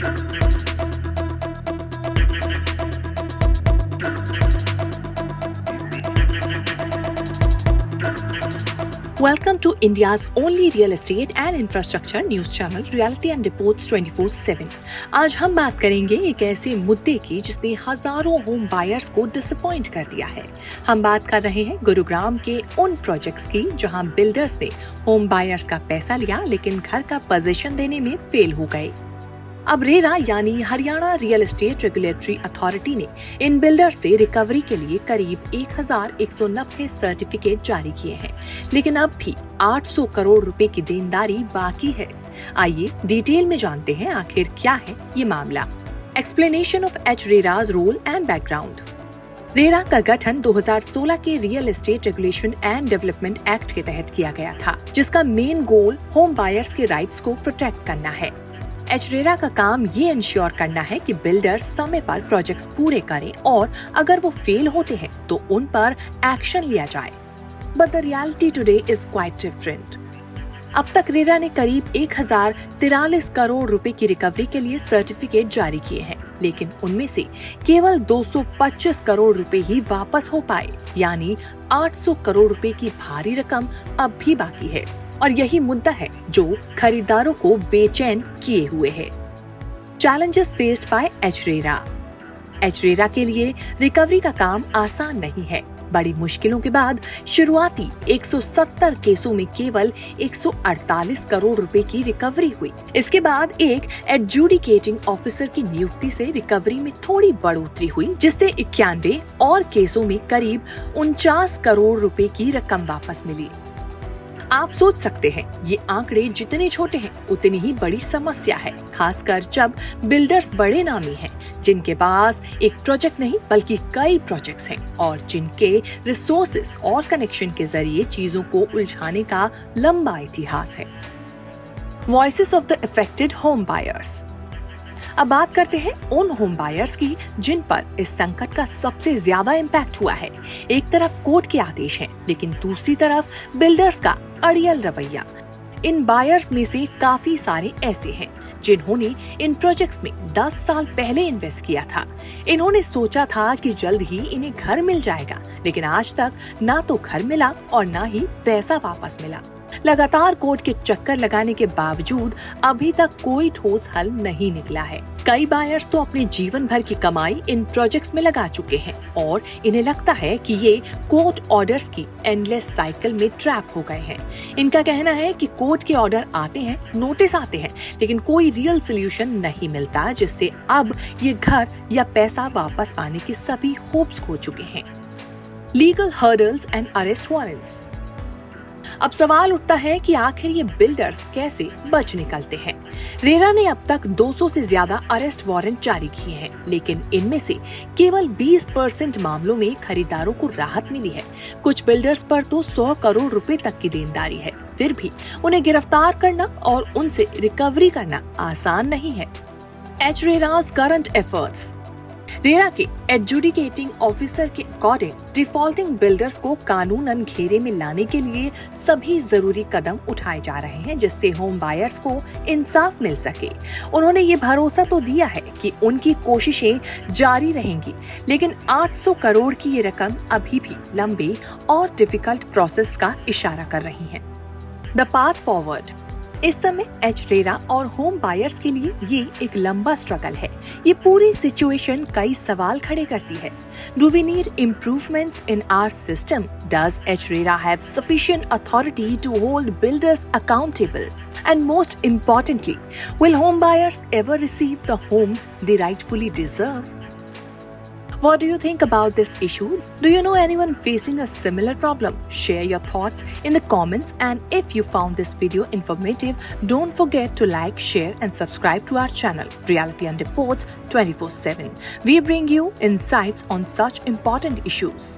Welcome to India's only real estate and infrastructure news channel, Reality and Reports 24/7। आज हम बात करेंगे एक ऐसे मुद्दे की जिसने हजारों होम बायर्स को डिसअपॉइंट कर दिया है। हम बात कर रहे हैं गुरुग्राम के उन प्रोजेक्ट्स की जहां बिल्डर्स ने होम बायर्स का पैसा लिया लेकिन घर का पोजीशन देने में फेल हो गए। अब रेरा यानी Haryana real estate regulatory authority ने इन बिल्डर्स से रिकवरी के लिए करीब 1190 सर्टिफिकेट जारी किए हैं, लेकिन अब भी 800 करोड़ रुपए की देनदारी बाकी है। आइए डिटेल में जानते हैं आखिर क्या है ये मामला। Explanation of RERA's role and background. RERA का गठन 2016 के real estate regulation and development act के तहत किया गया था, जिसका मेन गोल होम बायर्स के राइट्स को प्रोटेक्ट करना है। रेरा का काम ये इंश्योर करना है कि बिल्डर्स समय पर प्रोजेक्ट्स पूरे करें और अगर वो फेल होते हैं तो उन पर एक्शन लिया जाए। But the reality today is quite different. अब तक रेरा ने करीब 1043 करोड़ रुपए की रिकवरी के लिए सर्टिफिकेट जारी किए हैं, लेकिन उनमें से केवल 225 करोड़ रुपए ही वापस हो पाए, यानी 800 करोड़ रुपए की भारी रकम अब भी बाकी है। और यही मुद्दा है जो खरीदारों को बेचैन किए हुए है। चैलेंजेस फेस्ड बाय रेरा के लिए रिकवरी का काम आसान नहीं है। बड़ी मुश्किलों के बाद शुरुआती 170 केसों में केवल 148 करोड़ रुपए की रिकवरी हुई। इसके बाद एक एडजुडिकेटिंग ऑफिसर की नियुक्ति से रिकवरी में थोड़ी बढ़ोतरी हुई, जिससे 91 और केसों में करीब 49 करोड़ रुपए की रकम वापस मिली। आप सोच सकते हैं ये आंकड़े जितने छोटे हैं उतनी ही बड़ी समस्या है, खासकर जब बिल्डर्स बड़े नामी हैं, जिनके पास एक प्रोजेक्ट नहीं बल्कि कई प्रोजेक्ट्स हैं और जिनके रिसोर्सेज और कनेक्शन के जरिए चीजों को उलझाने का लंबा इतिहास है। Voices of the affected home buyers. अब बात करते हैं उन होम बायर्स की जिन पर इस संकट का सबसे ज्यादा इम्पैक्ट हुआ है। एक तरफ कोर्ट के आदेश हैं, लेकिन दूसरी तरफ बिल्डर्स का अड़ियल रवैया। इन बायर्स में से काफी सारे ऐसे हैं जिन्होंने इन प्रोजेक्ट्स में 10 साल पहले इन्वेस्ट किया था। इन्होंने सोचा था कि जल्द ही इन्हें घर मिल जाएगा, लेकिन आज तक ना तो घर मिला और ना ही पैसा वापस मिला। लगातार कोर्ट के चक्कर लगाने के बावजूद अभी तक कोई ठोस हल नहीं निकला है। कई बायर्स तो अपने जीवन भर की कमाई इन प्रोजेक्ट्स में लगा चुके हैं और इन्हें लगता है कि ये कोर्ट ऑर्डर्स की एंडलेस साइकिल में ट्रैप हो गए हैं। इनका कहना है कि कोर्ट के ऑर्डर आते हैं, नोटिस आते हैं, लेकिन कोई रियल सोल्यूशन नहीं मिलता, जिससे अब ये घर या पैसा वापस पाने की सभी होप्स खो चुके हैं। Legal hurdles and arrest warrants. अब सवाल उठता है कि आखिर ये बिल्डर्स कैसे बच निकलते हैं। रेरा ने अब तक 200 से ज्यादा अरेस्ट वारंट जारी किए हैं, लेकिन इनमें से केवल 20% मामलों में खरीदारों को राहत मिली है। कुछ बिल्डर्स पर तो 100 करोड़ रुपए तक की देनदारी है, फिर भी उन्हें गिरफ्तार करना और उनसे रिकवरी करना आसान नहीं है। रेरा's करंट एफर्ट्स। रेरा के एडजुडिकेटिंग ऑफिसर के अकॉर्डिंग डिफॉल्टिंग बिल्डर्स को कानूनन घेरे में लाने के लिए सभी जरूरी कदम उठाए जा रहे हैं, जिससे होम बायर्स को इंसाफ मिल सके। उन्होंने ये भरोसा तो दिया है कि उनकी कोशिशें जारी रहेंगी, लेकिन 800 करोड़ की ये रकम अभी भी लंबे और डिफिकल्ट प्रोसेस का इशारा कर रही है। The path forward. इस समय रेरा और होम बायर्स के लिए ये एक लंबा स्ट्रगल है। ये पूरी सिचुएशन कई सवाल खड़े करती है। Do we need improvements in our system? Does RERA have sufficient authority to hold builders accountable? And most importantly, will home buyers ever receive the homes they rightfully deserve? What do you think about this issue? Do you know anyone facing a similar problem? Share your thoughts in the comments, and if you found this video informative, don't forget to like, share and subscribe to our channel, Reality and Reports 24/7. We bring you insights on such important issues.